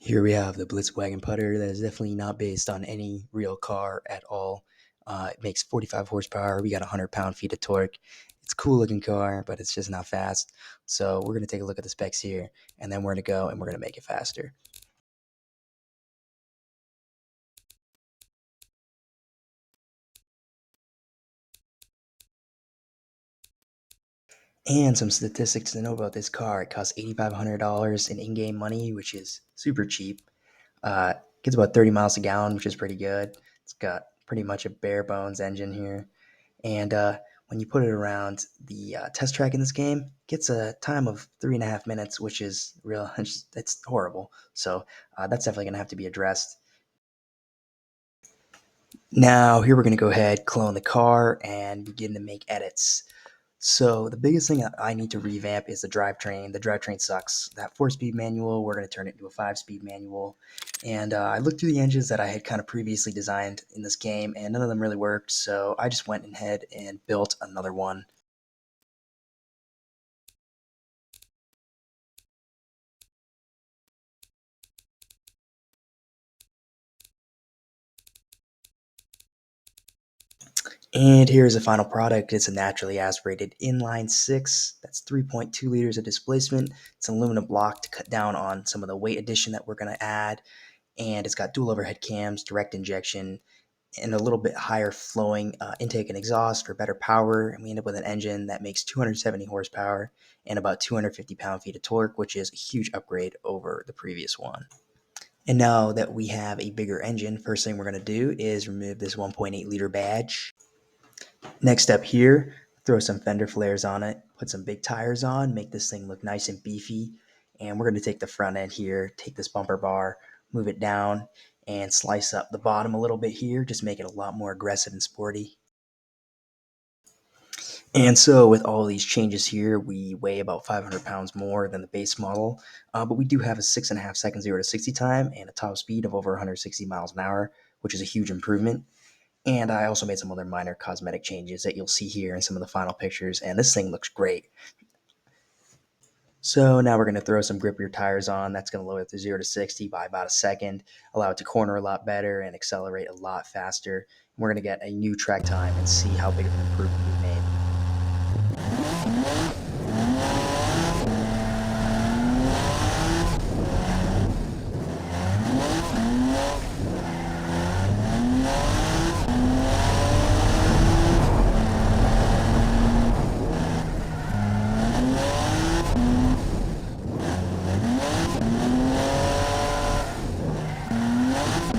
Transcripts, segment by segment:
Here we have the Volkswagen putter that is definitely not based on any real car at all. It makes 45 horsepower. We got 100 pound-feet of torque. It's a cool looking car, but it's just not fast. So we're going to take a look at the specs here, and then we're going to go and we're going to make it faster. And some statistics to know about this car. It costs $8,500 in in-game money, which is super cheap. Uh, Gets about 30 miles a gallon, which is pretty good. It's got pretty much a bare bones engine here. And when you put it around the test track in this game, it gets a time of 3.5 minutes, which is real. It's horrible. So that's definitely going to have to be addressed. Now, here we're going to go ahead, clone the car, and begin to make edits. So the biggest thing that I need to revamp is the drivetrain. The drivetrain sucks. That 4-speed manual, we're going to turn it into a 5-speed manual. And I looked through the engines that I had kind of previously designed in this game, and none of them really worked. So I just went ahead and built another one. And here's the final product. It's a naturally aspirated inline 6. That's 3.2 liters of displacement. It's an aluminum block to cut down on some of the weight addition that we're going to add. And it's got dual overhead cams, direct injection, and a little bit higher flowing intake and exhaust for better power. And we end up with an engine that makes 270 horsepower and about 250 pound-feet of torque, which is a huge upgrade over the previous one. And now that we have a bigger engine, first thing we're going to do is remove this 1.8 liter badge. Next up here, throw some fender flares on it, put some big tires on, make this thing look nice and beefy. And we're going to take the front end here, take this bumper bar, move it down, and slice up the bottom a little bit here, just make it a lot more aggressive and sporty. And so with all these changes here, we weigh about 500 pounds more than the base model, but we do have a 6.5 second 0 to 60 time and a top speed of over 160 miles an hour, which is a huge improvement. And I also made some other minor cosmetic changes that you'll see here in some of the final pictures, and this thing looks great. So now we're going to throw some grippier tires on. That's going to lower it to 0 to 60 by about a second, allow it to corner a lot better and accelerate a lot faster. And we're going to get a new track time and see how big of an improvement we've made.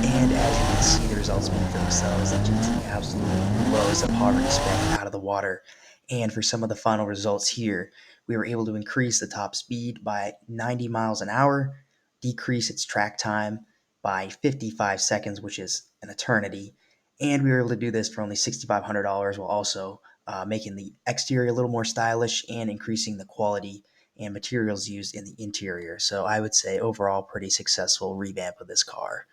And as you can see, the results speak for themselves. The GT absolutely blows the poverty spec out of the water. And for some of the final results here, we were able to increase the top speed by 90 miles an hour, decrease its track time by 55 seconds, which is an eternity. And we were able to do this for only $6,500 while also making the exterior a little more stylish and increasing the quality and materials used in the interior. So I would say overall pretty successful revamp of this car.